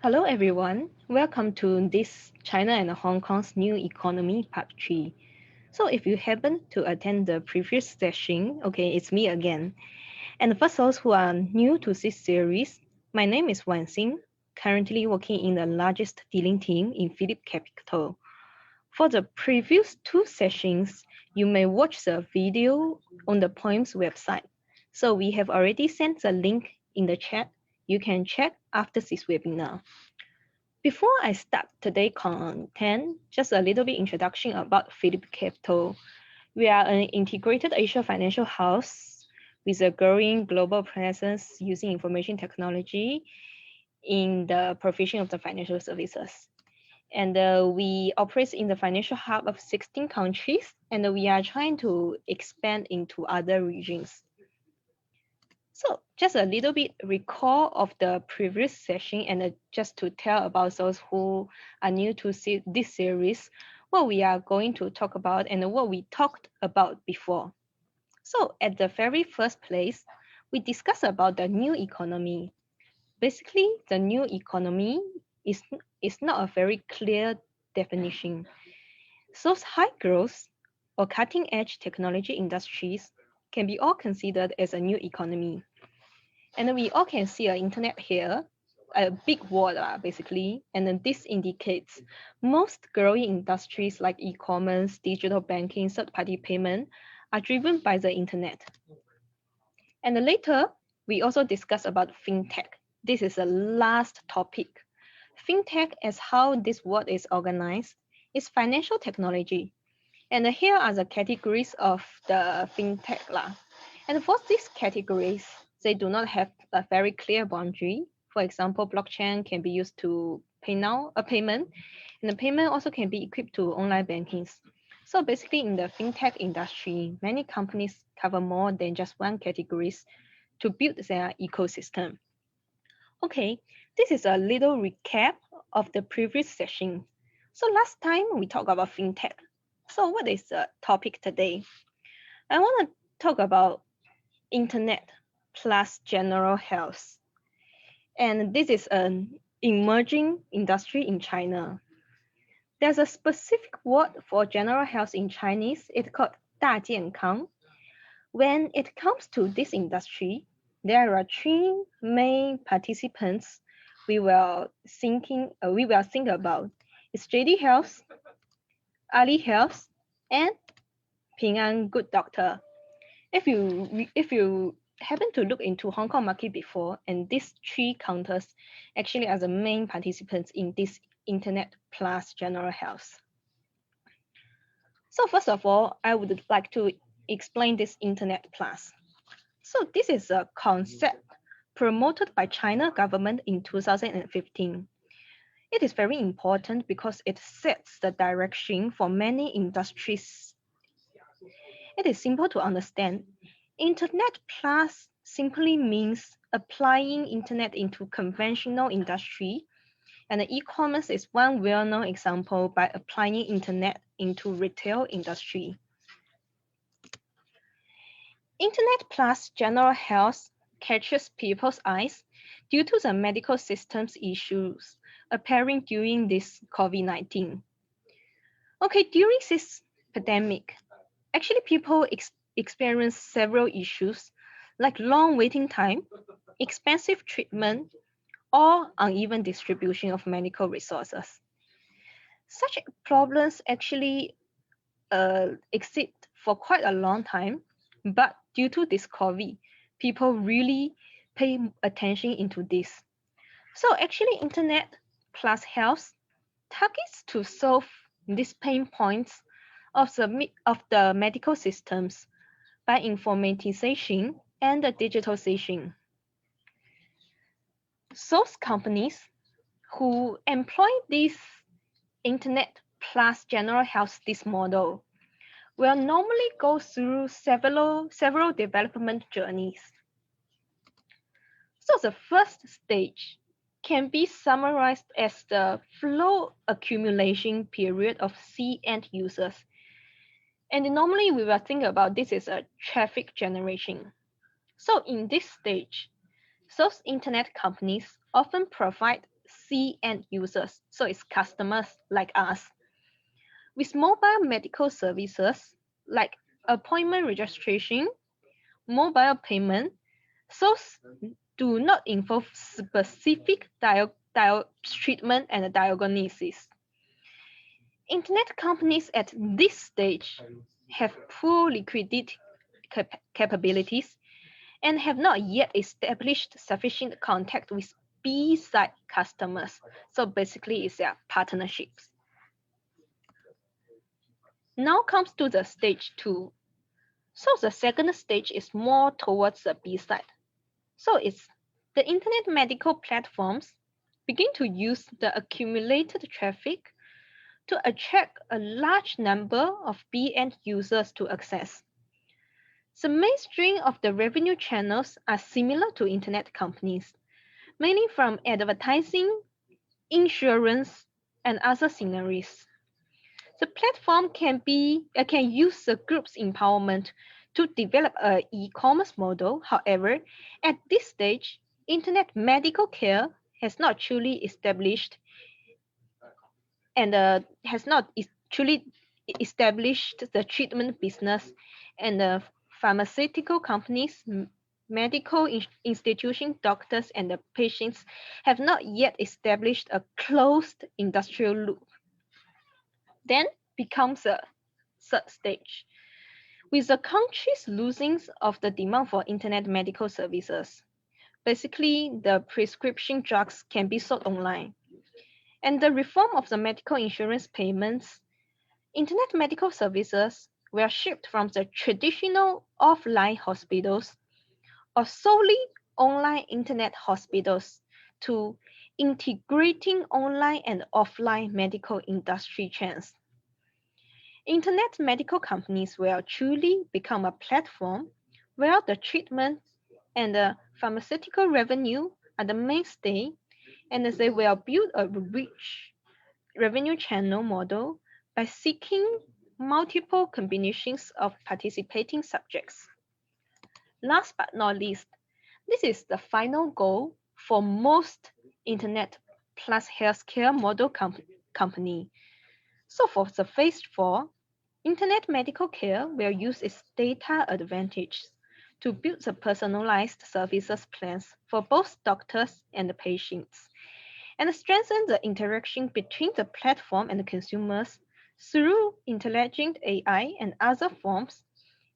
Hello everyone, welcome to this China and Hong Kong's New Economy Part 3. So if you happen to attend the previous session, okay, it's me again. And for those who are new to this series, my name is Wanxin, currently working in the largest dealing team in PhillipCapital. For the previous two sessions, you may watch the video on the Poems website. So we have already sent the link in the chat. You can check after this webinar. Before I start today's content, just a little bit introduction about PhillipCapital. We are an integrated Asia financial house with a growing global presence using information technology in the provision of the financial services. And we operate in the financial hub of 16 countries, and we are trying to expand into other regions. So just a little bit recall of the previous session and just to tell about those who are new to this series, what we are going to talk about and what we talked about before. So at the very first place, we discussed about the new economy. Basically, the new economy is not a very clear definition. Those high growth or cutting edge technology industries can be all considered as a new economy. And we all can see an internet here, a big word basically. And then this indicates most growing industries like e-commerce, digital banking, third-party payment are driven by the internet. And then later, we also discuss about fintech. This is the last topic. Fintech, as how this word is organized, is financial technology. And here are the categories of the fintech. And for these categories, they do not have a very clear boundary. For example, blockchain can be used to pay now a payment, and the payment also can be equipped to online bankings. So basically in the fintech industry, many companies cover more than just one categories to build their ecosystem. Okay, this is a little recap of the previous session. So last time we talked about fintech. So what is the topic today? I want to talk about internet plus general health. And this is an emerging industry in China. There's a specific word for general health in Chinese. It's called 大健康. When it comes to this industry, there are three main participants we will think about. It's JD Health, Ali Health, and Ping An Good Doctor. If you happen to look into Hong Kong market before, and these three counters actually are the main participants in this internet plus general health. So first of all, I would like to explain this internet plus. So this is a concept promoted by China government in 2015. It is very important because it sets the direction for many industries. It is simple to understand. Internet plus simply means applying internet into conventional industry, and e-commerce is one well-known example by applying internet into retail industry. Internet plus general health catches people's eyes due to the medical systems issues appearing during this COVID-19. Okay, during this pandemic, actually people experience several issues like long waiting time, expensive treatment, or uneven distribution of medical resources. Such problems actually exist for quite a long time, but due to this COVID, people really pay attention into this. So actually internet plus health targets to solve these pain points of the medical systems by informatization and digitalization. Those companies who employ this internet plus general health this model will normally go through several development journeys. So the first stage can be summarized as the flow accumulation period of C end users. And normally we will think about this as a traffic generation. So in this stage, So internet companies often provide C-end users, so it's customers like us, with mobile medical services like appointment registration, mobile payment. So do not involve specific treatment and diagnosis. Internet companies at this stage have poor liquidity capabilities and have not yet established sufficient contact with B-side customers. So basically, it's their partnerships. Now comes to the stage 2. So the second stage is more towards the B side. So it's the internet medical platforms begin to use the accumulated traffic to attract a large number of B-end users to access. The mainstream of the revenue channels are similar to internet companies, mainly from advertising, insurance, and other scenarios. The platform can use the group's empowerment to develop an e-commerce model. However, at this stage, internet medical care has not truly established and has not truly established the treatment business, and the pharmaceutical companies, medical institutions, doctors, and the patients have not yet established a closed industrial loop. Then becomes a third stage, with the countries losing of the demand for internet medical services. Basically, the prescription drugs can be sold online. And the reform of the medical insurance payments, internet medical services will shift from the traditional offline hospitals or solely online internet hospitals to integrating online and offline medical industry chains. Internet medical companies will truly become a platform where the treatment and the pharmaceutical revenue are the mainstay, and they will build a rich revenue channel model by seeking multiple combinations of participating subjects. Last but not least, this is the final goal for most internet plus healthcare model company. So for the phase 4, internet medical care will use its data advantage to build the personalized services plans for both doctors and the patients, and strengthen the interaction between the platform and the consumers through intelligent AI and other forms,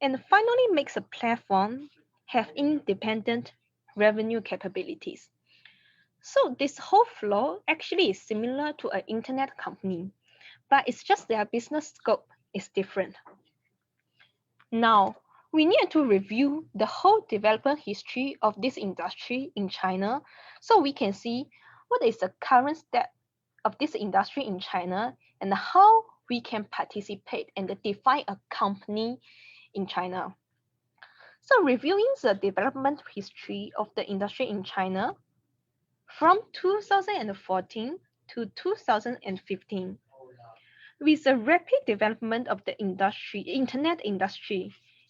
and finally makes the platform have independent revenue capabilities. So this whole flow actually is similar to an internet company, but it's just their business scope is different. Now, we need to review the whole development history of this industry in China so we can see what is the current state of this industry in China and how we can participate and define a company in China. So reviewing the development history of the industry in China from 2014 to 2015, with the rapid development of the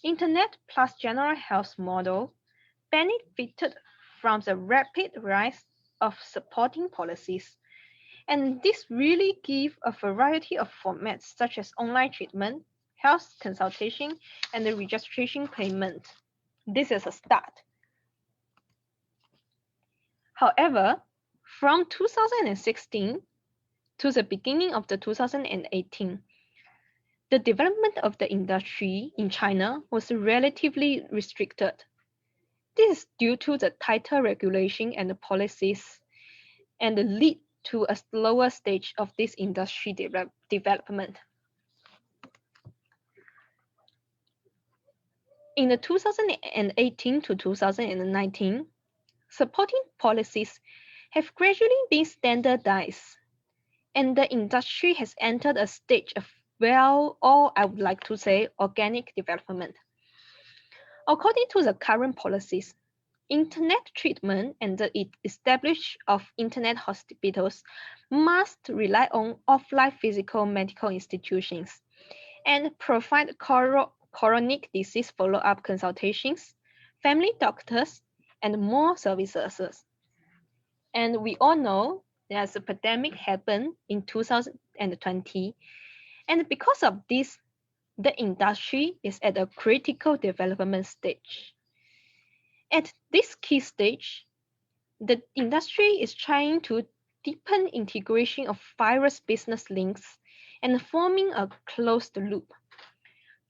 internet plus general health model benefited from the rapid rise of supporting policies. And this really gave a variety of formats such as online treatment, health consultation, and the registration payment. This is a start. However, from 2016 to the beginning of the 2018, the development of the industry in China was relatively restricted. This is due to the tighter regulation and the policies, and lead to a slower stage of this industry development. In the 2018 to 2019, supporting policies have gradually been standardized, and the industry has entered a stage of, well, or I would like to say, organic development. According to the current policies, internet treatment and the establishment of internet hospitals must rely on offline physical medical institutions and provide chronic disease follow-up consultations, family doctors, and more services. And we all know there's a pandemic happened in 2020. And because of this, the industry is at a critical development stage. At this key stage, the industry is trying to deepen integration of various business links and forming a closed loop.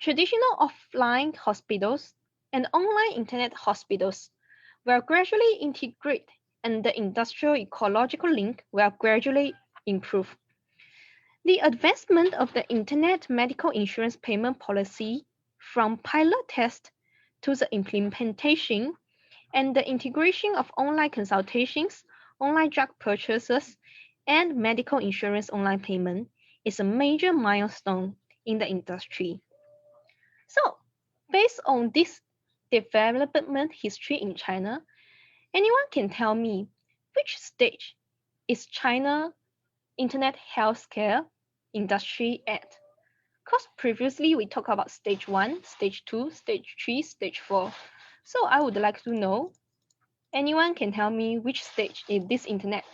Traditional offline hospitals and online internet hospitals will gradually integrate, and the industrial ecological link will gradually improve. The advancement of the Internet medical insurance payment policy from pilot test to the implementation and the integration of online consultations, online drug purchases, and medical insurance online payment is a major milestone in the industry. So, based on this development history in China, anyone can tell me which stage is China internet healthcare industry at? Because previously we talked about stage 1, stage 2, stage 3, stage 4. So I would like to know, anyone can tell me which stage is this internet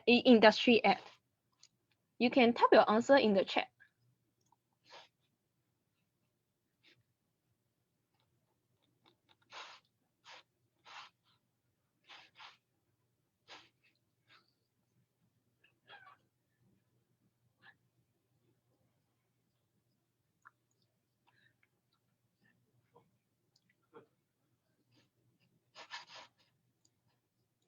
industry at? You can type your answer in the chat.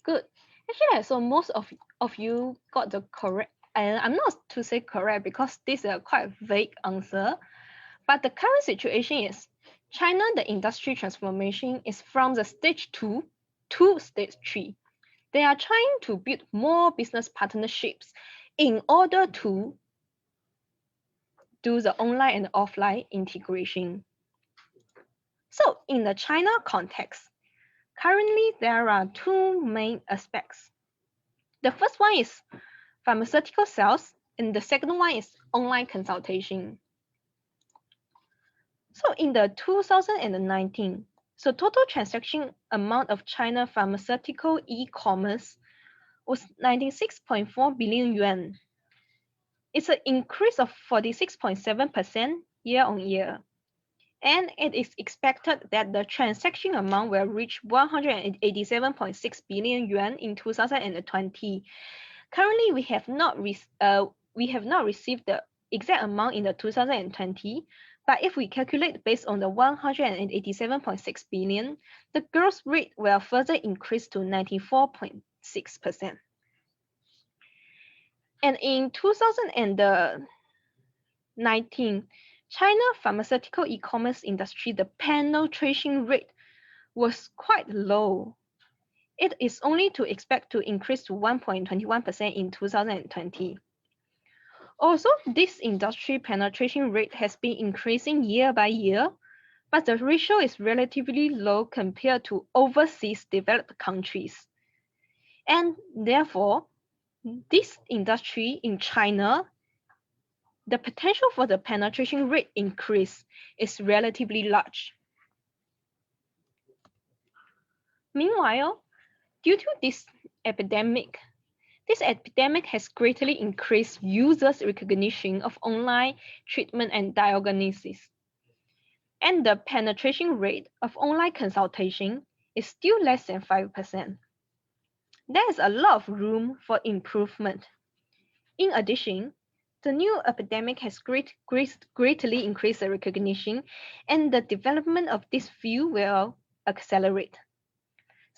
Good. Actually, I saw most of you got the correct, and I'm not to say correct because this is a quite vague answer. But the current situation is China, the industry transformation is from the stage 2 to stage 3. They are trying to build more business partnerships in order to do the online and offline integration. So in the China context, currently there are two main aspects. The first one is pharmaceutical sales, and the second one is online consultation. So in the 2019, so total transaction amount of China pharmaceutical e-commerce was 96.4 billion yuan. It's an increase of 46.7% year on year. And it is expected that the transaction amount will reach 187.6 billion yuan in 2020. Currently, we have not received the exact amount in the 2020, but if we calculate based on the 187.6 billion, the growth rate will further increase to 94.6%. And in 2019, China pharmaceutical e-commerce industry, the penetration rate was quite low. It is only to expect to increase to 1.21% in 2020. Also, this industry penetration rate has been increasing year by year, but the ratio is relatively low compared to overseas developed countries. And therefore, this industry in China, the potential for the penetration rate increase is relatively large. Meanwhile, due to this epidemic has greatly increased users' recognition of online treatment and diagnosis. And the penetration rate of online consultation is still less than 5%. There is a lot of room for improvement. In addition, the new epidemic has greatly increased the recognition, and the development of this field will accelerate.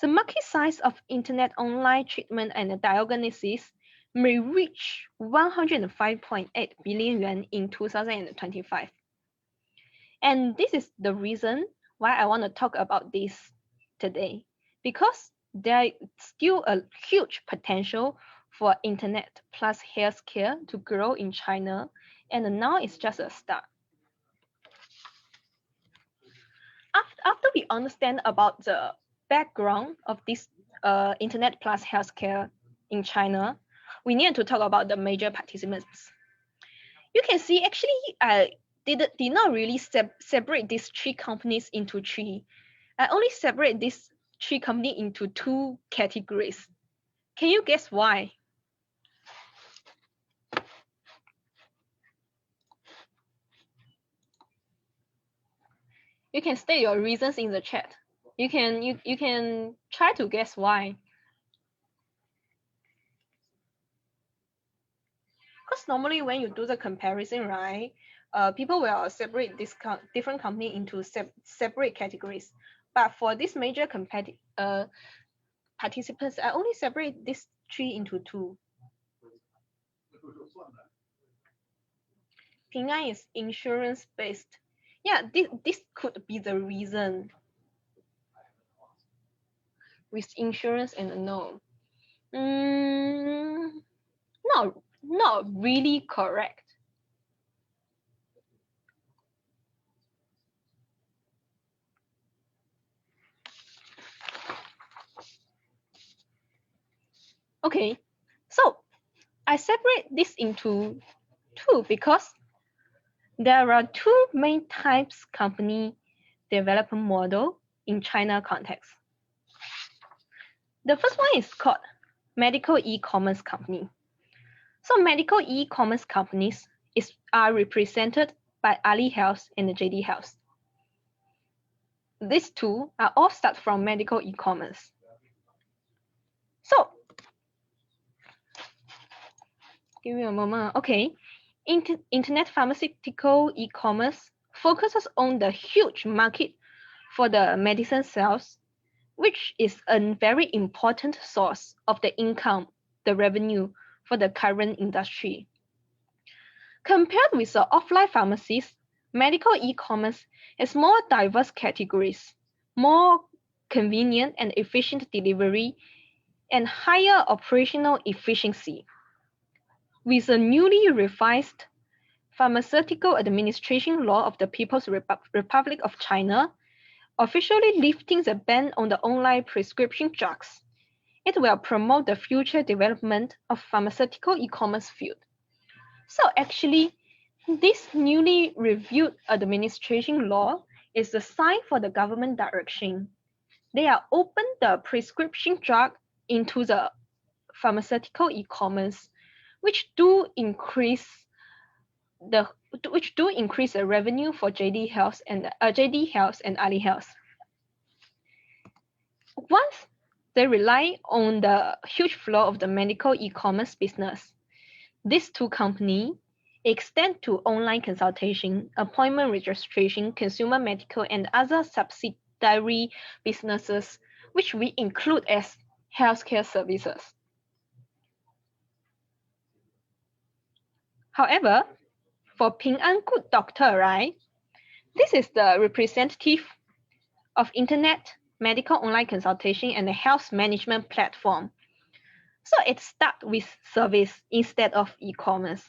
The market size of internet online treatment and diagnosis may reach 105.8 billion yuan in 2025. And this is the reason why I want to talk about this today, because there is still a huge potential for internet plus healthcare to grow in China, and now it's just a start. After we understand about the background of this internet plus healthcare in China, we need to talk about the major participants. You can see actually did not really separate these three companies into three. I only separate these three companies into two categories. Can you guess why? You can state your reasons in the chat. You can try to guess why. Because normally when you do the comparison, right, people will separate this different company into separate categories. But for this major participants, I only separate these three into two. Ping An is insurance based. Yeah, this could be the reason. With insurance and no. Not really correct. Okay, so I separate this into two because there are two main types company development model in China context. The first one is called medical e-commerce company. So medical e-commerce companies are represented by Ali Health and JD Health. These two are all start from medical e-commerce. So, give me a moment. Okay, internet pharmaceutical e-commerce focuses on the huge market for the medicine sales, which is a very important source of the income, the revenue for the current industry. Compared with the offline pharmacies, medical e-commerce has more diverse categories, more convenient and efficient delivery, and higher operational efficiency. With the newly revised Pharmaceutical Administration Law of the People's Republic of China, officially lifting the ban on the online prescription drugs, it will promote the future development of pharmaceutical e-commerce field. So actually, this newly reviewed administration law is a sign for the government direction. They are open the prescription drug into the pharmaceutical e-commerce, which do increase the revenue for JD Health and Ali Health. Once they rely on the huge flow of the medical e-commerce business, these two companies extend to online consultation, appointment registration, consumer medical, and other subsidiary businesses, which we include as healthcare services. However, for Ping An Good Doctor, right, this is the representative of internet, medical online consultation, and the health management platform. So it starts with service instead of e-commerce.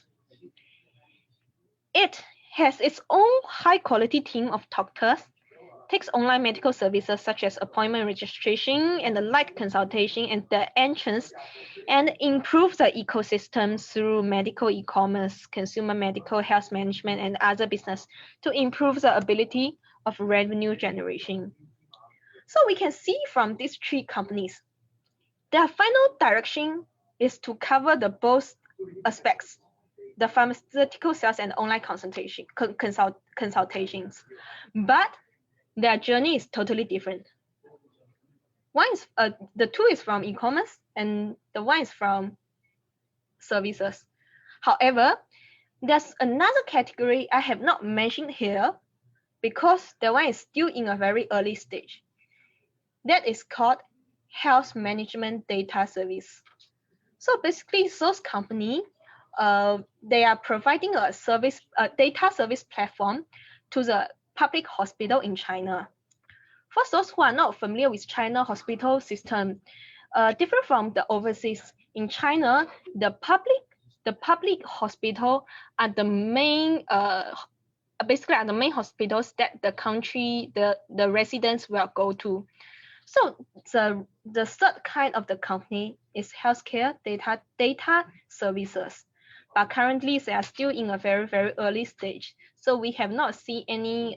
It has its own high-quality team of doctors, takes online medical services such as appointment registration and the light consultation and the entrance, and improves the ecosystem through medical e-commerce, consumer medical health management, and other business to improve the ability of revenue generation. So we can see from these three companies, their final direction is to cover the both aspects, the pharmaceutical sales and online consultations. But their journey is totally different. One is the two is from e-commerce and the one is from services. However, there's another category I have not mentioned here because the one is still in a very early stage. That is called health management data service. So basically, those companies, they are providing a data service platform to the public hospital in China. For those who are not familiar with China hospital system, different from the overseas, in China, the public hospital are the main basically are the main hospitals that the residents will go to. So the third kind of the company is healthcare data services, but currently they are still in a very early stage. So we have not seen any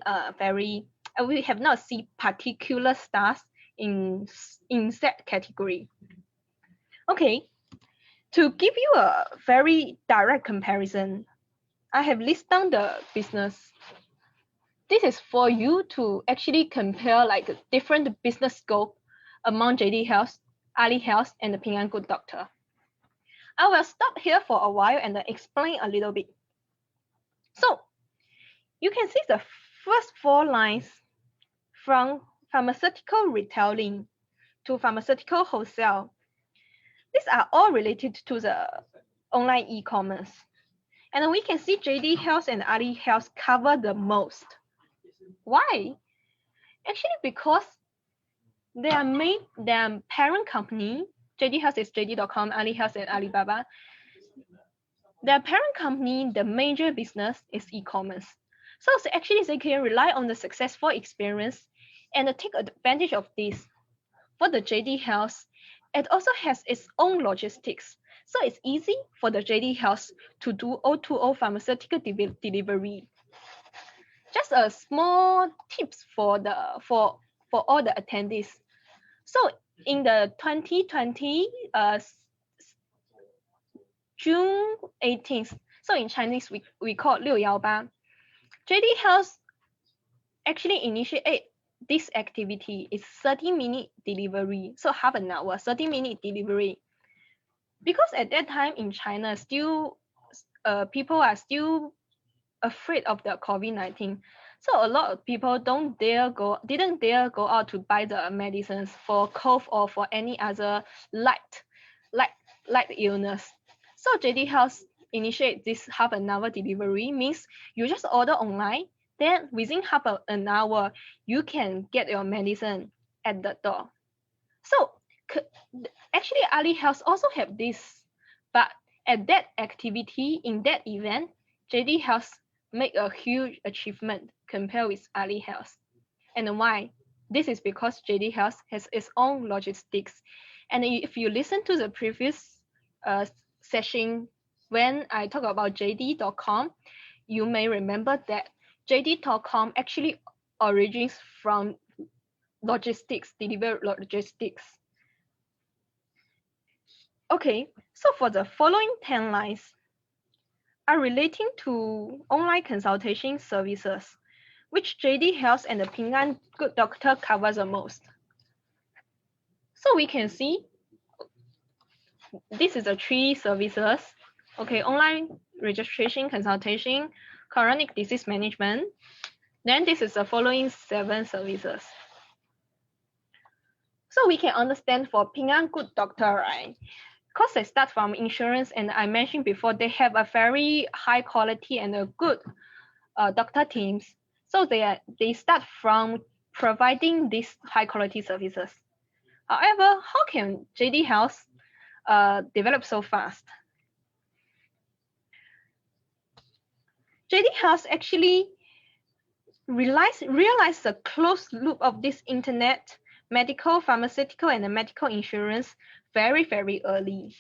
we have not seen particular stars in that category. Okay, to give you a very direct comparison, I have listed down the business. This is for you to actually compare like different business scope among JD Health, Ali Health, and the Ping An Good Doctor. I will stop here for a while and explain a little bit. So you can see the first 4 lines from pharmaceutical retailing to pharmaceutical wholesale. These are all related to the online e-commerce. And we can see JD Health and Ali Health cover the most. Why? Actually, because their parent company, JD Health is JD.com, Ali Health is Alibaba. Their parent company, the major business is e-commerce. So actually they can rely on the successful experience and take advantage of this. For the JD Health, it also has its own logistics. So it's easy for the JD Health to do O2O pharmaceutical delivery. Just a small tips for all the attendees. So in the 2020 June 18th, so in Chinese we call 618, JD Health actually initiate this activity is 30-minute delivery, so half an hour, 30-minute delivery. Because at that time in China, still people are still afraid of the COVID-19, so a lot of people didn't dare go out to buy the medicines for cough or for any other light illness. So JD Health initiate this half an hour delivery, means you just order online, then within half an hour you can get your medicine at the door. So actually Ali Health also have this, but at that activity, in that event, JD Health make a huge achievement compared with Ali Health. And why? This is because JD Health has its own logistics. And if you listen to the previous session when I talk about JD.com, you may remember that JD.com actually originates from logistics, delivery logistics. Okay, so for the following 10 lines are relating to online consultation services, which JD Health and the Ping An Good Doctor covers the most. So we can see this is the 3 services. Okay, online registration, consultation, chronic disease management. Then this is the following 7 services. So we can understand for Ping An Good Doctor, right? Because they start from insurance, and I mentioned before, they have a very high quality and a good doctor teams. So they start from providing these high quality services. However, how can JD Health develop so fast? JD Health actually realized the closed loop of this internet, medical, pharmaceutical, and medical insurance very, very early.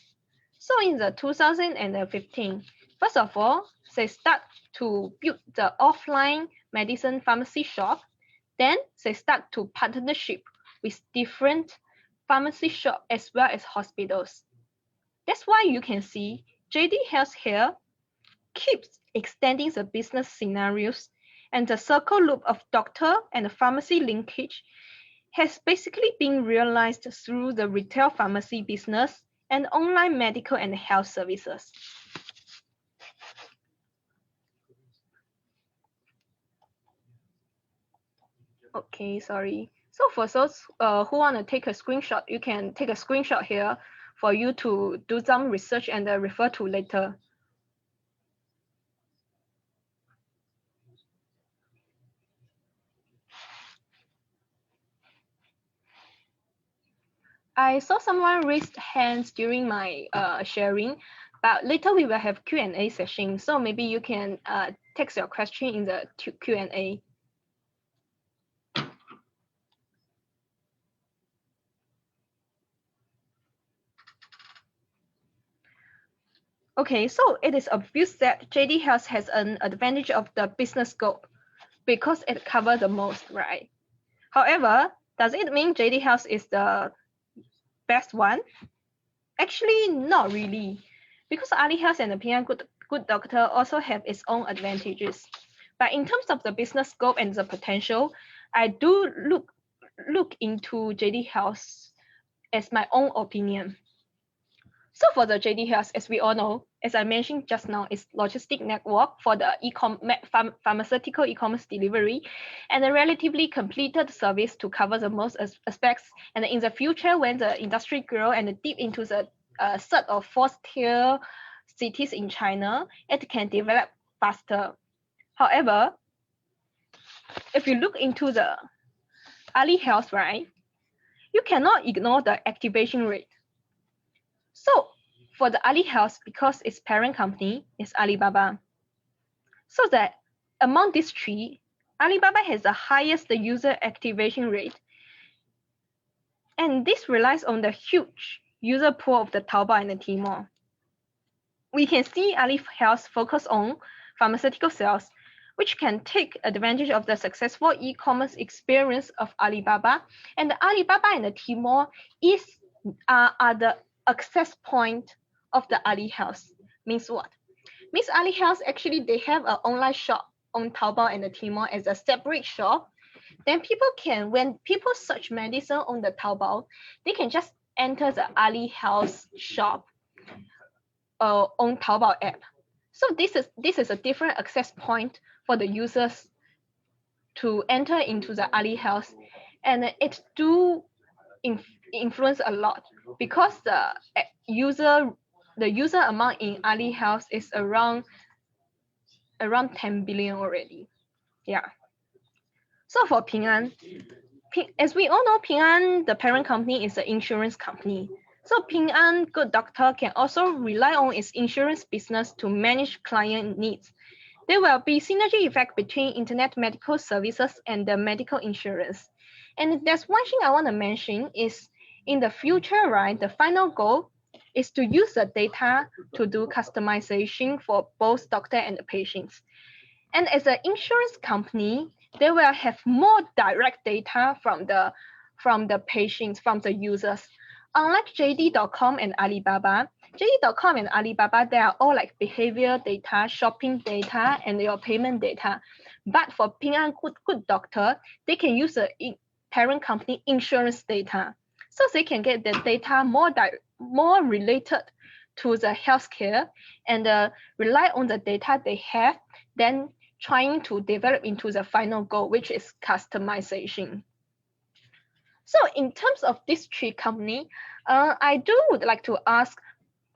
So in the 2015, first of all, they start to build the offline medicine pharmacy shop. Then they start to partnership with different pharmacy shop as well as hospitals. That's why you can see JD Health here keeps extending the business scenarios, and the circle loop of doctor and pharmacy linkage has basically been realized through the retail pharmacy business and online medical and health services. Okay, sorry. So for those who want to take a screenshot, you can take a screenshot here for you to do some research and refer to later. I saw someone raised hands during my sharing, but later we will have Q&A session. So maybe you can text your question in the Q&A. Okay, so it is obvious that JD Health has an advantage of the business scope because it covers the most, right? However, Does it mean JD Health is the best one? Actually, not really, because Ali Health and the Ping An Good Doctor also have its own advantages. But in terms of the business scope and the potential, I do look into JD Health as my own opinion. So for the JD Health, as we all know, as I mentioned just now, is logistic network for the pharmaceutical e-commerce delivery, and a relatively completed service to cover the most aspects. And in the future, when the industry grow and deep into the third or fourth tier cities in China, it can develop faster. However, if you look into the Ali Health, right, you cannot ignore the activation rate. So for the Ali Health, because its parent company is Alibaba, so that among these three, Alibaba has the highest user activation rate, and this relies on the huge user pool of the Taobao and the Tmall. We can see Ali Health focus on pharmaceutical sales, which can take advantage of the successful e-commerce experience of Alibaba, and the Alibaba and the Tmall are the access point of the Ali Health. Means what? Means Ali Health actually they have an online shop on Taobao and the Tmall as a separate shop. Then when people search medicine on the Taobao, they can just enter the Ali Health shop on Taobao app. So this is a different access point for the users to enter into the Ali Health, and it do influence a lot because the user amount in Ali Health is around 10 billion already. Yeah. So for Ping An, as we all know, Ping An, the parent company, is an insurance company. So Ping An Good Doctor can also rely on its insurance business to manage client needs. There will be synergy effect between internet medical services and the medical insurance. And there's one thing I want to mention is in the future, right, the final goal is to use the data to do customization for both doctor and the patients. And as an insurance company, they will have more direct data from the patients, from the users. Unlike JD.com and Alibaba, JD.com and Alibaba, they are all like behavior data, shopping data, and your payment data. But for Ping An Good Doctor, they can use the parent company insurance data. So they can get the data more related to the healthcare and rely on the data they have, then trying to develop into the final goal, which is customization. So in terms of these three companies, I would like to ask,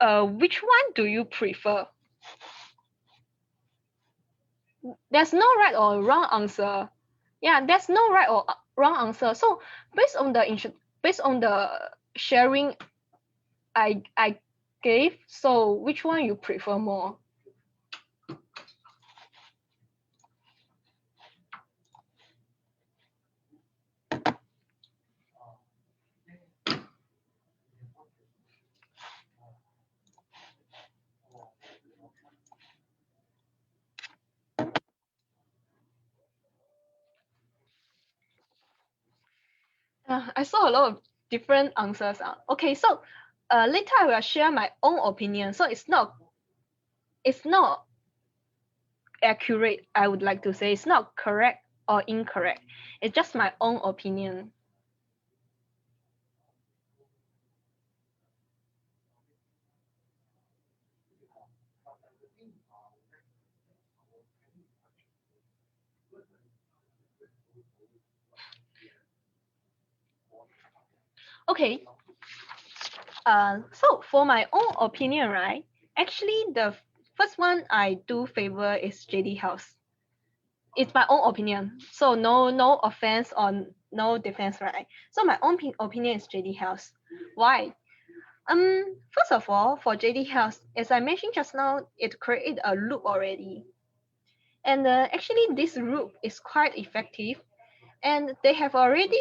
which one do you prefer? There's no right or wrong answer. Yeah, there's no right or wrong answer. So based on the sharing I gave, so which one you prefer more? I saw a lot of different answers. Okay, so later I will share my own opinion. So it's not accurate. I would like to say it's not correct or incorrect. It's just my own opinion. Okay. So for my own opinion, right? Actually, the first one I do favor is JD House. It's my own opinion, so no offense or no defense, right? So my own opinion is JD House. Why? First of all, for JD House, as I mentioned just now, it created a loop already, and actually this loop is quite effective, and they have already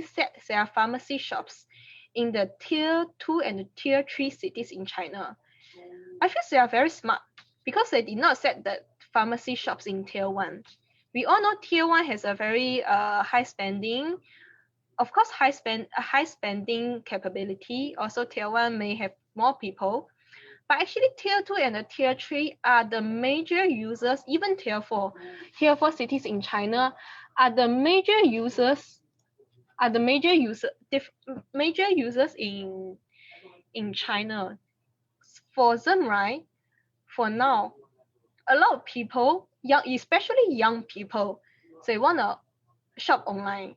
set their pharmacy shops in the tier 2 and tier 3 cities in China. I feel they are very smart because they did not set the pharmacy shops in tier 1. We all know tier 1 has a very high spending. Of course, high spending capability. Also, tier 1 may have more people. But actually, tier 2 and the tier 3 are the major users, even tier 4. Tier 4 cities in China are the major users, major users in China. For them, right? For now, a lot of people, especially young people, they wanna shop online.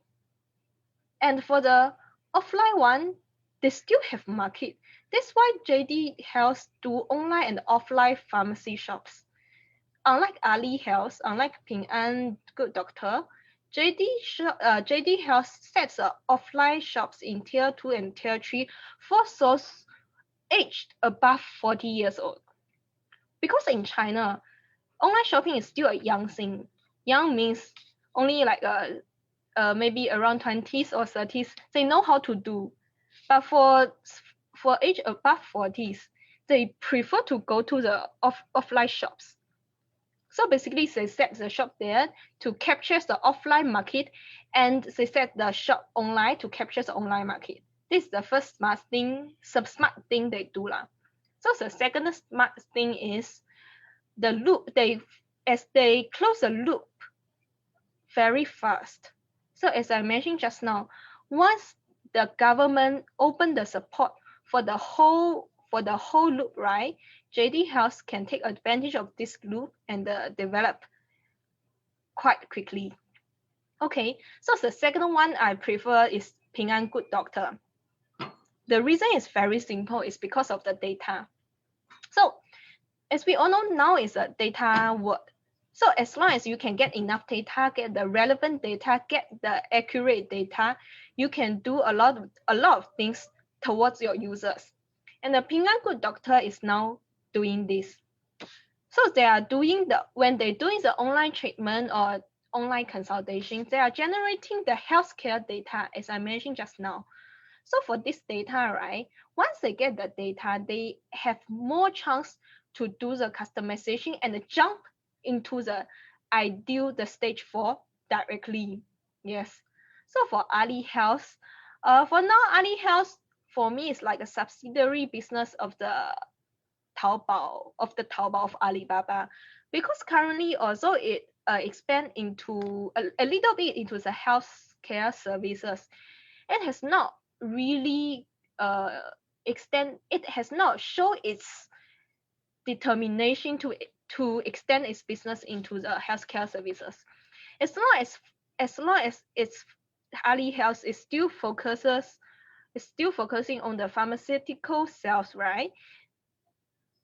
And for the offline one, they still have market. That's why JD Health do online and offline pharmacy shops. Unlike Ali Health, unlike Ping An Good Doctor, JD Health sets up offline shops in tier 2 and tier 3 for those aged above 40 years old. Because in China, online shopping is still a young thing. Young means only like maybe around 20s or 30s. They know how to do. But for age above 40s, they prefer to go to the offline shops. So basically, they set the shop there to capture the offline market, and they set the shop online to capture the online market. This is the first smart thing they do lah. So the second smart thing is the loop. As they close the loop very fast. So as I mentioned just now, once the government open the support for the whole loop, right? JD Health can take advantage of this loop and develop quite quickly. Okay, so the second one I prefer is Ping An Good Doctor. The reason is very simple. It's because of the data. So as we all know, now is a data world. So as long as you can get enough data, get the relevant data, get the accurate data, you can do a lot of things towards your users. And the Ping An Good Doctor is now doing this. So they are when they're doing the online treatment or online consultation, they are generating the healthcare data, as I mentioned just now. So for this data, right, once they get the data, they have more chance to do the customization and jump into the stage 4 directly. Yes. So for Ali Health, for now, Ali Health for me is like a subsidiary business of the Taobao of Alibaba, because currently also it expand into a little bit into the healthcare services. It has not really it has not shown its determination to extend its business into the healthcare services. As long as its Ali Health is still focusing on the pharmaceutical sales, right?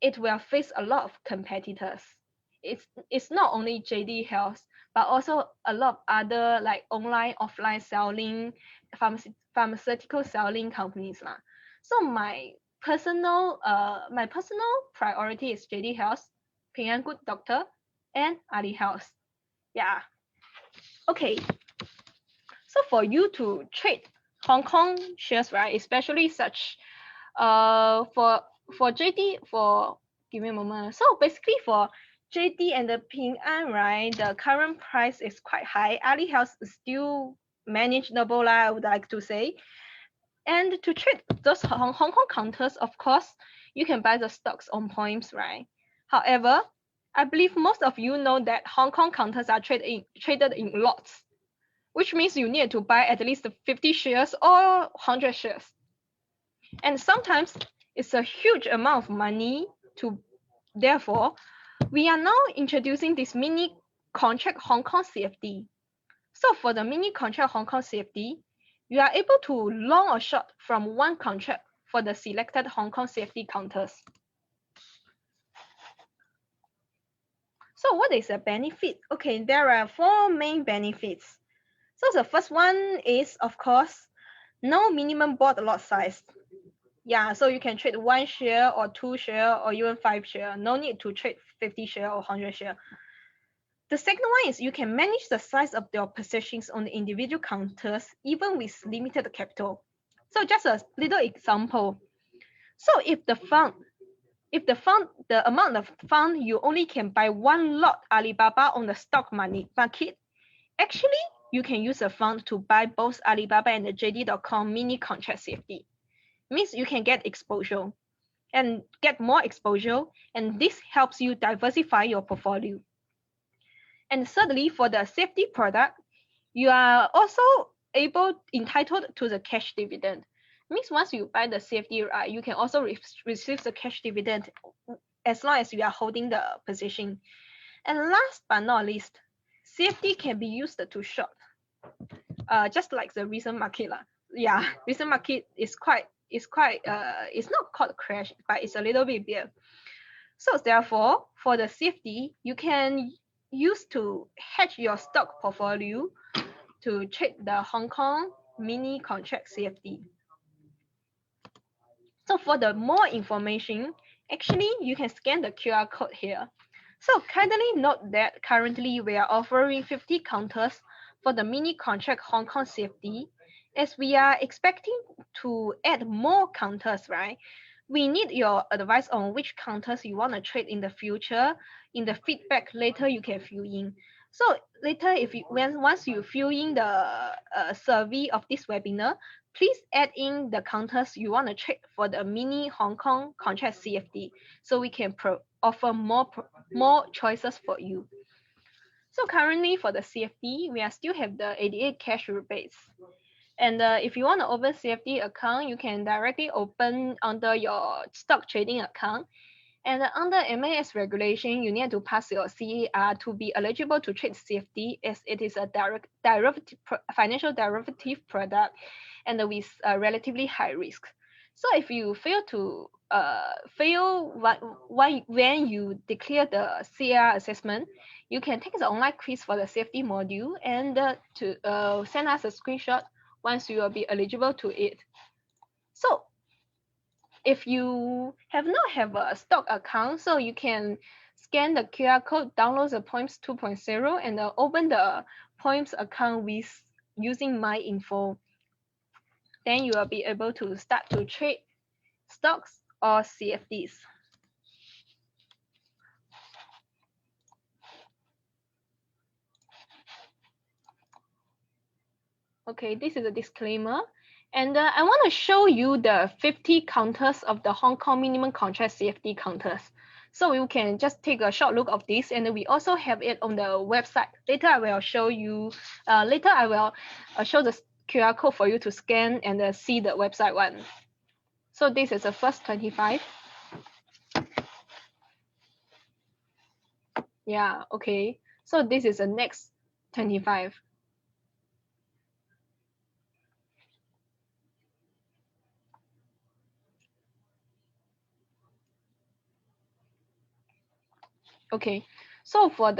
It will face a lot of competitors. It's not only JD Health, but also a lot of other like online, offline selling, pharmaceutical selling companies lah. So my personal priority is JD Health, Ping An Good Doctor, and Ali Health. Yeah. Okay. So for you to trade Hong Kong shares, right, especially such for JD, give me a moment. So basically for JD and the Ping An, right, the current price is quite high. Ali Health is still manageable, I would like to say. And to trade those Hong Kong counters, of course, you can buy the stocks on points, right? However, I believe most of you know that Hong Kong counters are traded in lots, which means you need to buy at least 50 shares or 100 shares. And sometimes it's a huge amount of money therefore, we are now introducing this mini contract Hong Kong CFD. So for the mini contract Hong Kong CFD, you are able to long or short from one contract for the selected Hong Kong CFD counters. So what is the benefit? Okay, there are 4 main benefits. So the first one is, of course, no minimum board lot size. Yeah, so you can trade 1 share or 2 share or even 5 share. No need to trade 50 share or 100 share. The second one is you can manage the size of your positions on the individual counters even with limited capital. So just a little example. So if the amount of fund you only can buy 1 lot Alibaba on the stock market, Actually, you can use a fund to buy both Alibaba and the JD.com mini contract CFD. Means you can get exposure and get more exposure, and this helps you diversify your portfolio. And thirdly, for the safety product, you are also entitled to the cash dividend. Means once you buy the safety, right, you can also receive the cash dividend as long as you are holding the position. And last but not least, safety can be used to short. Just like the recent market lah. Yeah, recent market is quite it's not called crash, but it's a little bit big. So therefore, for the safety, you can use to hedge your stock portfolio to trade the Hong Kong mini contract CFD. So for the more information, actually you can scan the QR code here. So kindly note that currently we are offering 50 counters for the mini contract Hong Kong CFD. As we are expecting to add more counters, right? We need your advice on which counters you want to trade in the future. In the feedback later, you can fill in. So later, if you once you fill in the survey of this webinar, please add in the counters you want to trade for the mini Hong Kong contract CFD, so we can offer more choices for you. So currently for the CFD, we are still have the 88 cash rebates. And if you want to open CFD account, you can directly open under your stock trading account. And under MAS regulation, you need to pass your CAR to be eligible to trade CFD, as it is a financial derivative product and with relatively high risk. So if you fail to when you declare the CAR assessment, you can take the online quiz for the safety module and to send us a screenshot once you will be eligible to it. So if you have not have a stock account, so you can scan the QR code, download the Points 2.0, and open the Points account with using My Info. Then you will be able to start to trade stocks or CFDs. Okay, this is a disclaimer. And I want to show you the 50 counters of the Hong Kong minimum contract CFD counters. So you can just take a short look of this, and we also have it on the website. Later I will show you, show the QR code for you to scan and see the website one. So this is the first 25. Yeah, okay. So this is the next 25. Okay, so for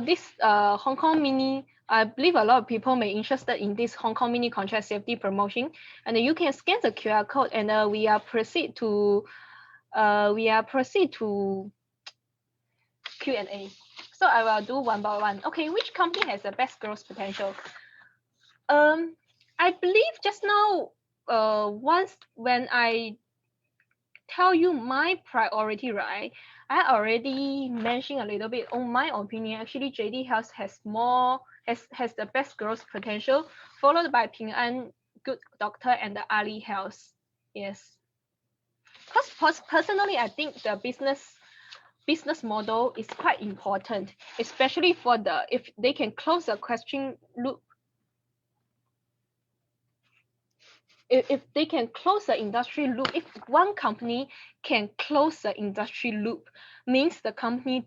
this Hong Kong mini, I believe a lot of people may interested in this Hong Kong mini contract safety promotion, and you can scan the QR code, and we are proceed to Q&A. So I will do one by one. Okay, which company has the best growth potential? I believe just now, once when I tell you my priority, right? I already mentioned a little bit on my opinion. Actually, JD Health has the best growth potential, followed by Ping An, Good Doctor, and the Ali Health. Yes. Because personally, I think the business model is quite important, especially for if they can close the question loop. If they can close the industry loop, if one company can close the industry loop, means the company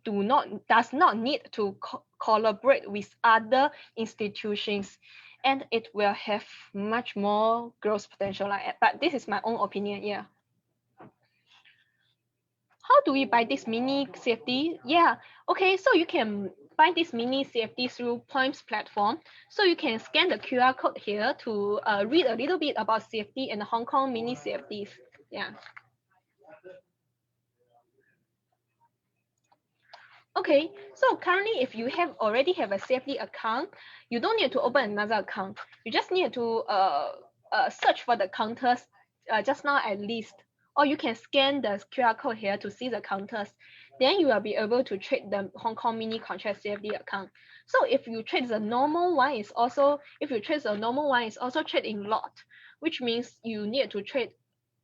does not need to collaborate with other institutions, and it will have much more growth potential. But this is my own opinion. Yeah. How do we buy this mini CFD? Yeah. Okay, so you can buy this mini CFD through Points platform. So you can scan the QR code here to read a little bit about CFD and Hong Kong mini CFDs. Yeah. Okay, so currently if you already have a CFD account, you don't need to open another account. You just need to search for the counters just now I list or you can scan the QR code here to see the counters. Then you will be able to trade the Hong Kong mini contract CFD account. So if you trade the normal one, it's also trade in lot, which means you need to trade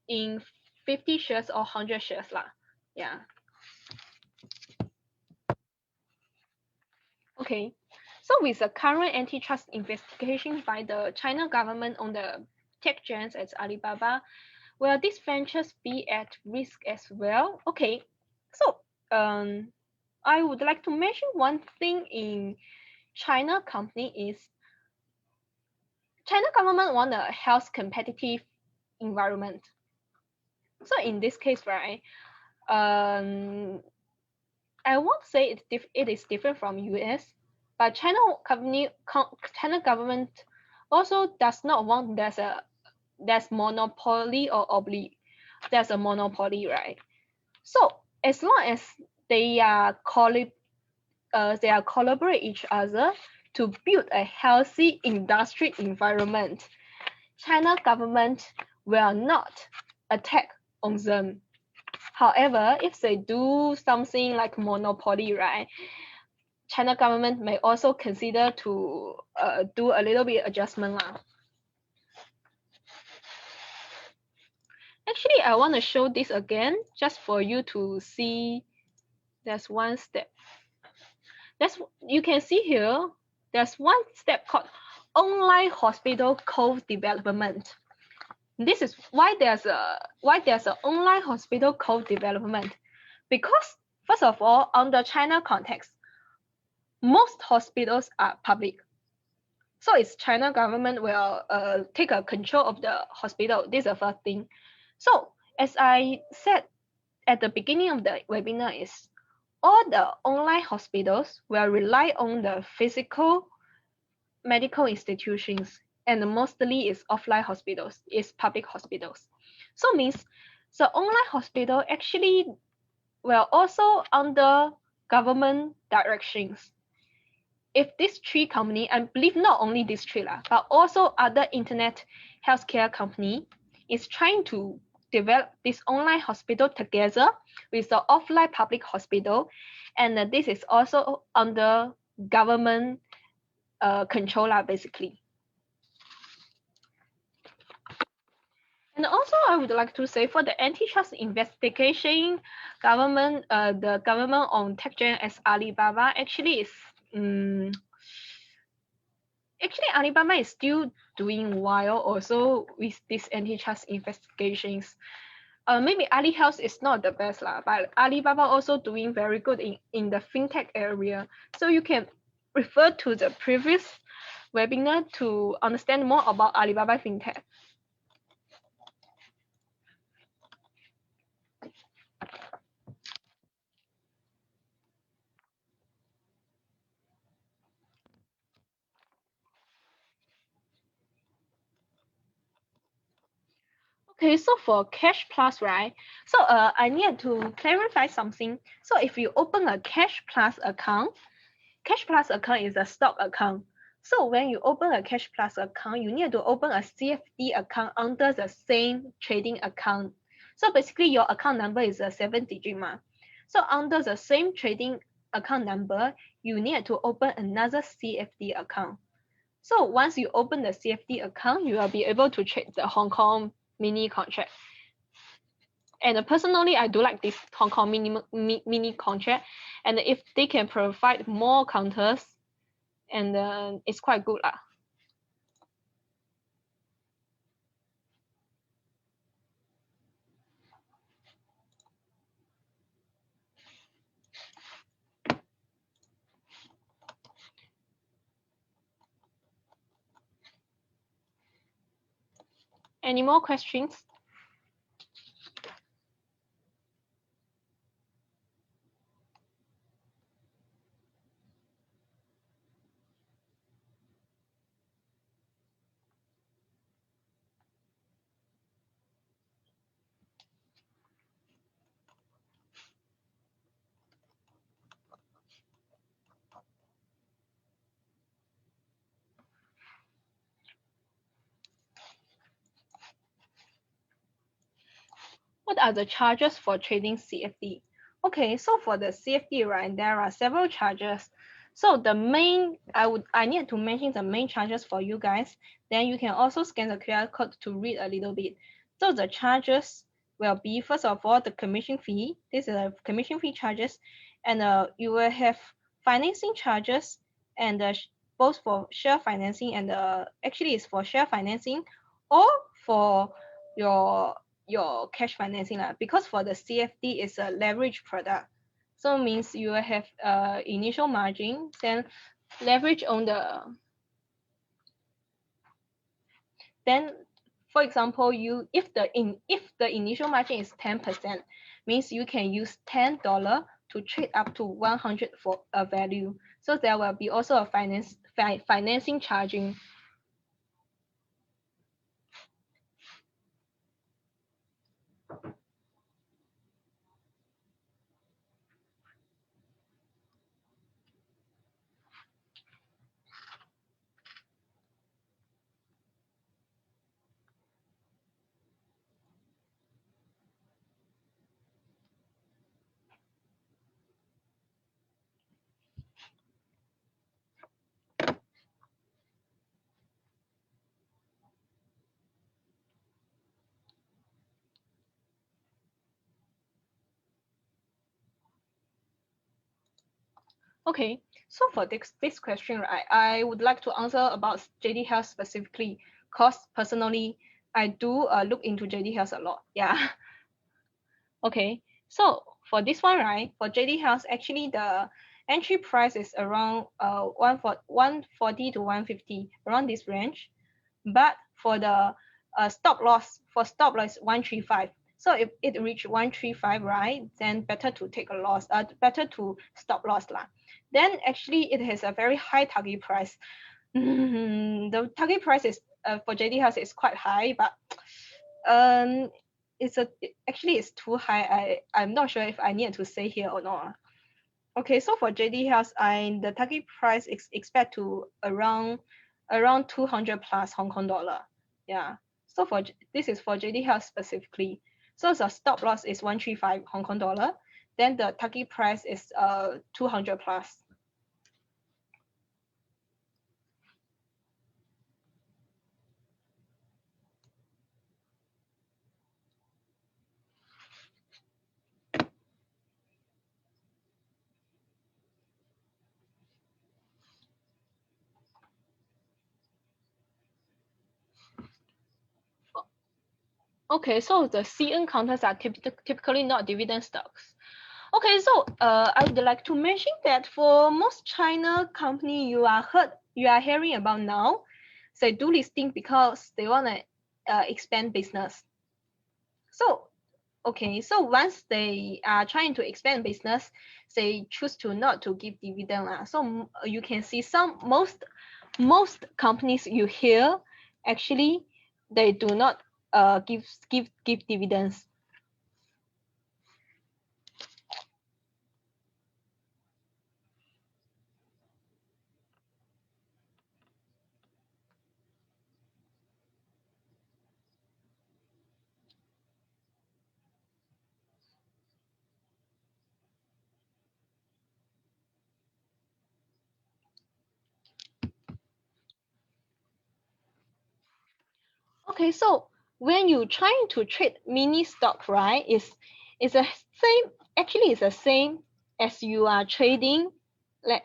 in 50 shares or 100 shares lah. Yeah. Okay. So with the current antitrust investigation by the China government on the tech giants as Alibaba, will these ventures be at risk as well? Okay. So I would like to mention one thing in China company is China government want a health competitive environment. So in this case, right, I won't say it is different from US, but China government also does not want there's monopoly or there's a monopoly, right? So as long as they are collaborate each other to build a healthy industry environment, China government will not attack on them. However, if they do something like monopoly, right, China government may also consider to do a little bit adjustment lah. Actually, I want to show this again just for you to see. There's one step. You can see here. There's one step called online hospital co-development. This is why there's a online hospital co-development, because first of all, on the China context, most hospitals are public. So it's China government will take a control of the hospital. This is the first thing. So as I said at the beginning of the webinar is all the online hospitals will rely on the physical medical institutions, and mostly is offline hospitals, is public hospitals. So means the online hospital actually will also under government directions. If these three company, I believe not only these three lah, but also other internet healthcare company is trying to develop this online hospital together with the offline public hospital, and this is also under government control lah, basically. And also, I would like to say for the antitrust investigation, the government on tech giant as Alibaba actually is actually Alibaba is still doing well also with these antitrust investigations. Maybe Ali Health is not the best lah, but Alibaba also doing very good in the fintech area. So you can refer to the previous webinar to understand more about Alibaba fintech. Okay, so for Cash Plus, right? So I need to clarify something. So if you open a Cash Plus account is a stock account. So when you open a Cash Plus account, you need to open a CFD account under the same trading account. So basically your account number is a 7-digit ma. So under the same trading account number, you need to open another CFD account. So once you open the CFD account, you will be able to trade the Hong Kong mini contract. And personally, I do like this Hong Kong mini contract, and if they can provide more counters, and it's quite good lah. Any more questions? What are the charges for trading CFD? Okay, so for the CFD, right, there are several charges. So the main, I need to mention the main charges for you guys. Then you can also scan the QR code to read a little bit. So the charges will be, first of all, the commission fee. This is a commission fee charges, and you will have financing charges, and both for share financing and actually it's for share financing or for your cash financing lah. Because for the CFD is a leverage product, so means you will have initial margin, then leverage on the, then for example if the initial margin is 10%, means you can use $10 to trade up to 100 for a value. So there will be also a financing charging. Okay, so for this question, right, I would like to answer about JD Health specifically, because personally, I do look into JD Health a lot. Yeah. Okay, so for this one, right, for JD Health, actually the entry price is around 140 to 150, around this range. But for the stop loss, 135. So if it reach 135, right, then better to take a loss, better to stop loss lah. Then actually it has a very high target price. The target price is for JD Health is quite high, but actually it's too high. I'm not sure if I need to say here or not. Okay, so for JD Health, the target price is expect to around 200 plus Hong Kong dollar. Yeah. So this is for JD Health specifically. So the stop loss is 135 Hong Kong dollar. Then the target price is 200 plus. Okay, so the CN counters are typically not dividend stocks. Okay, so I would like to mention that for most China company you are hearing about now, they do listing because they want to expand business. So okay, so once they are trying to expand business, they choose to not to give dividend. So you can see most companies you hear actually they do not give dividends. Okay, so when you trying to trade mini stock, right, it's the same. Actually, it's the same as you are trading like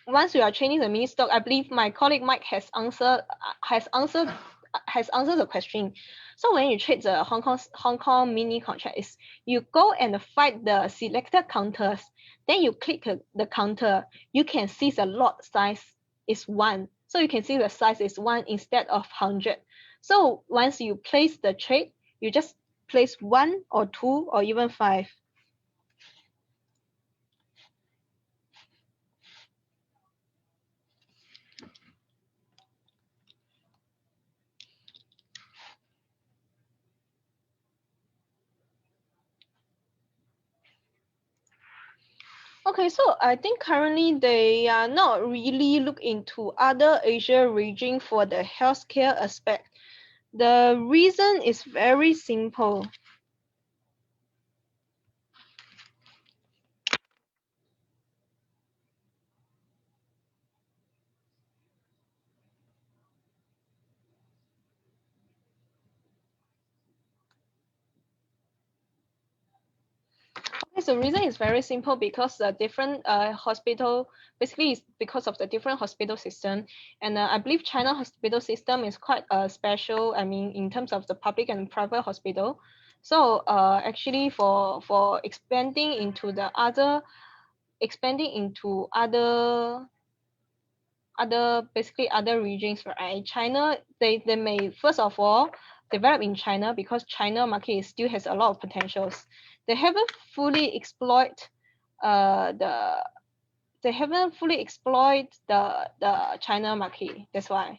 once you are trading the mini stock, I believe my colleague Mike has answered the question. So when you trade the Hong Kong mini contract, is you go and find the selected counters, then you click the counter, you can see the lot size is 1. So you can see the size is 1 instead of 100. So once you place the trade, you just place 1 or 2 or even 5. Okay, so I think currently they are not really look into other Asia region for the healthcare aspect. The reason is very simple. The reason is very simple because the different hospital, basically it's because of the different hospital system. And I believe China hospital system is quite special, I mean, in terms of the public and private hospital. So actually for expanding into other basically other regions, right? China, they may first of all develop in China because China market still has a lot of potentials. They haven't fully exploit the they haven't fully exploit the China market. That's why.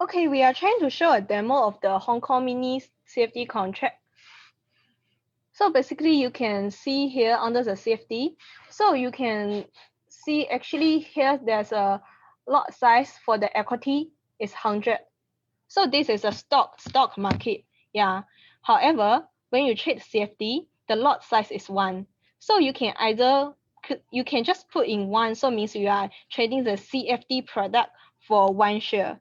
Okay, we are trying to show a demo of the Hong Kong mini CFD contract. So basically you can see here under the CFD. So you can see actually here there's a lot size for the equity is 100. So this is a stock market. Yeah. However, when you trade CFD, the lot size is 1. So you can you can just put in 1. So means you are trading the CFD product for 1 share.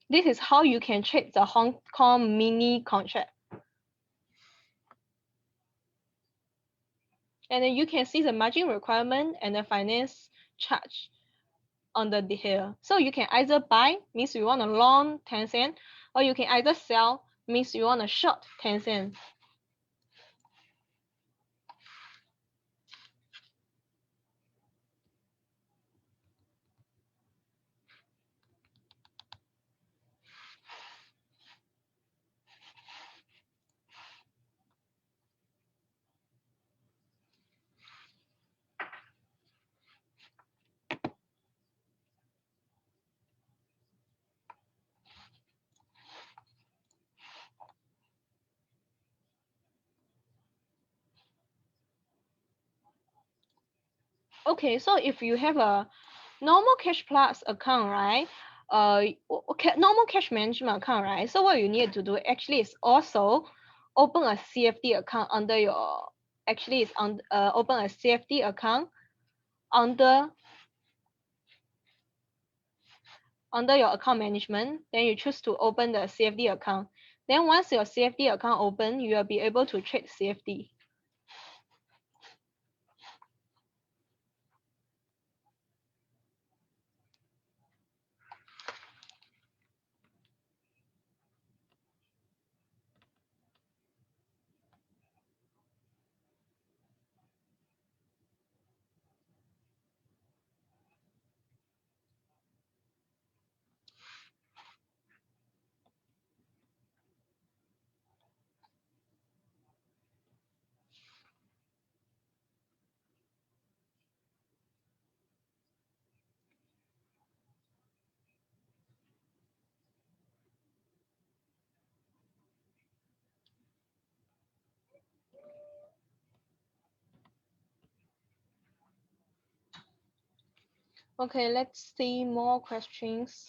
This is how you can trade the Hong Kong mini contract. And then you can see the margin requirement and the finance charge on the here. So you can either buy, means you want to long 10 cents, or you can either sell, means you want to short 10 cents. Okay, so if you have a normal cash plus account, right? Normal cash management account, right? So what you need to do actually is also open a CFD account under your actually is on open a CFD account under your account management. Then you choose to open the CFD account. Then once your CFD account open, you will be able to trade CFD. Okay, let's see more questions.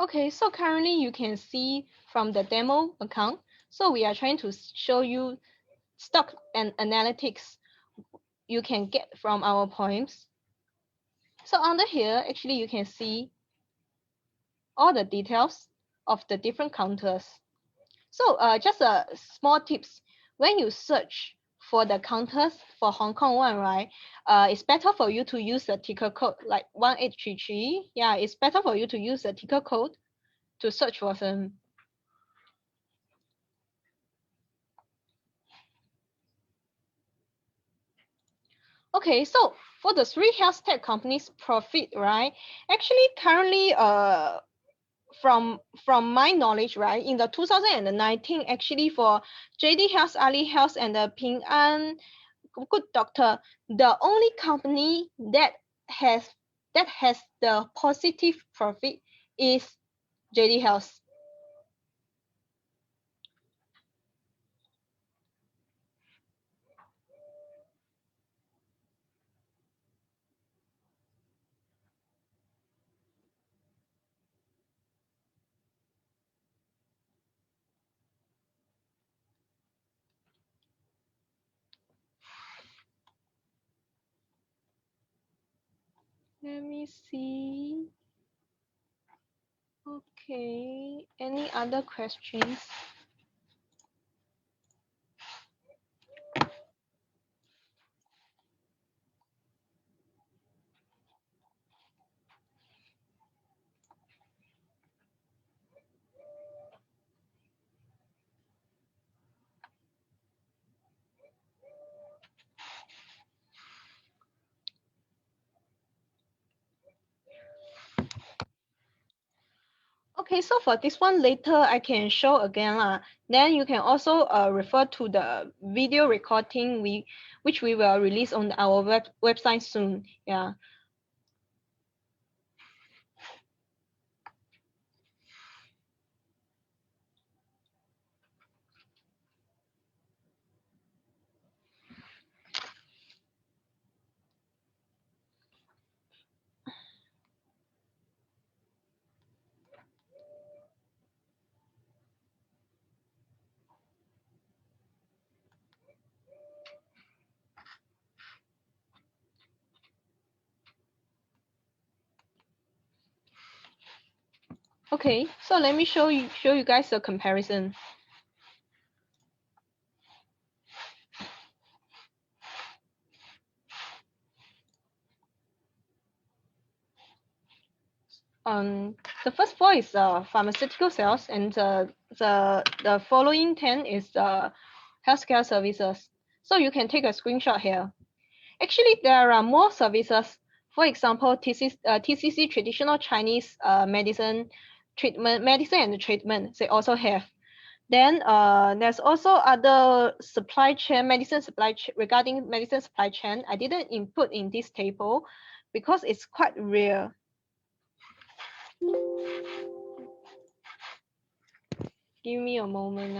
Okay, so currently you can see from the demo account, so we are trying to show you stock and analytics you can get from our points. So under here, actually you can see all the details of the different counters. So just a small tips, when you search for the counters for Hong Kong one, right, it's better for you to use the ticker code like 1833. Yeah, it's better for you to use the ticker code to search for them. Okay, so for the three health tech companies profit, right? Actually, currently, from my knowledge, right, in the 2019, actually for JD Health, Ali Health, and the Ping An Good Doctor, the only company has that has the positive profit is JD Health. Let me see. Okay, any other questions? Okay, so for this one later I can show again lah. Then you can also refer to the video recording which we will release on our website soon. Yeah. Okay, so let me show you guys a comparison. The first four is pharmaceutical sales, and the following 10 is healthcare services. So you can take a screenshot here. Actually, there are more services. For example, TCC, traditional Chinese medicine and treatment, they also have. Then there's also other supply chain, regarding medicine supply chain. I didn't input in this table because it's quite rare. Give me a moment.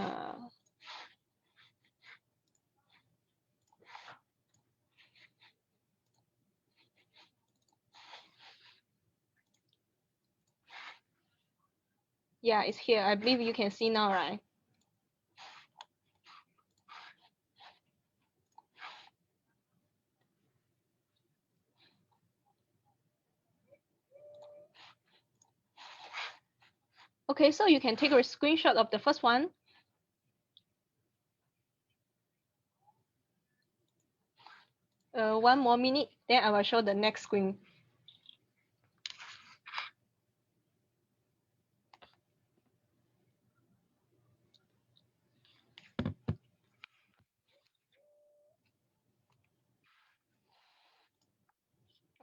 Yeah, it's here. I believe you can see now, right? Okay, so you can take a screenshot of the first one. One more minute, then I will show the next screen.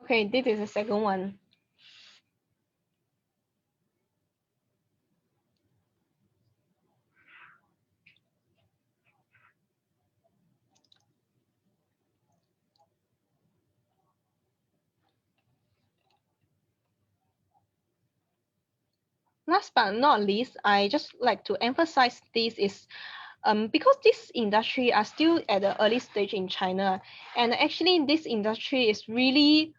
Okay, this is the second one. Last but not least, I just like to emphasize this is because this industry are still at the early stage in China, and actually this industry is really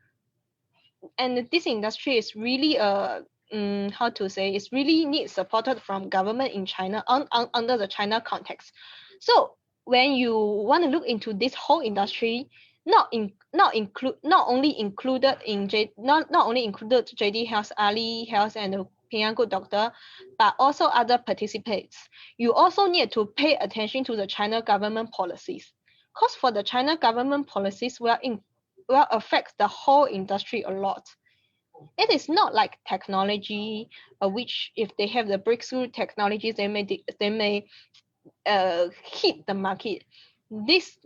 how to say, it's really needs supported from government in China under the China context. So when you want to look into this whole industry, not only included in not only included JD Health, Ali Health, and the Ping An Good Doctor, but also other participants. You also need to pay attention to the China government policies, because for the China government policies will affect the whole industry a lot. It is not like technology, which if they have the breakthrough technologies, they may hit the market. This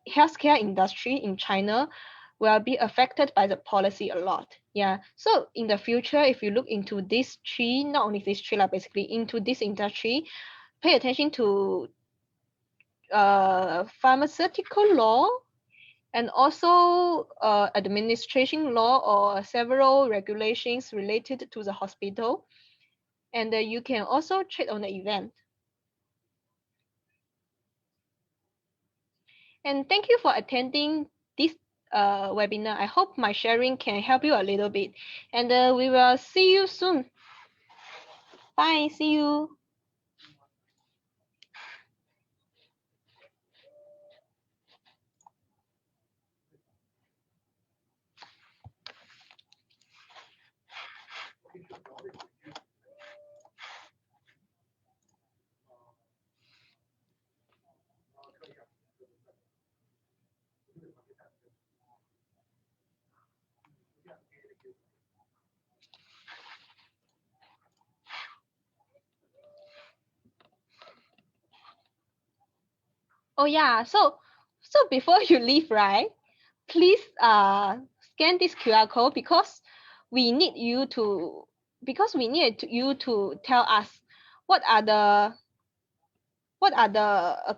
healthcare industry in China will be affected by the policy a lot. Yeah. So in the future, if you look into this tree, not only this tree, like basically into this industry, pay attention to pharmaceutical law and also administration law or several regulations related to the hospital. And you can also trade on the event. And thank you for attending this webinar. I hope my sharing can help you a little bit. And we will see you soon. Bye. See you. Oh yeah. So before you leave, right? Please scan this QR code because we need you to you to tell us what are the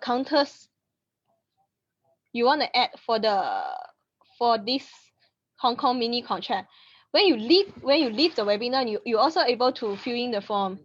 counters you want to add for this Hong Kong mini contract. When you leave the webinar, you also able to fill in the form.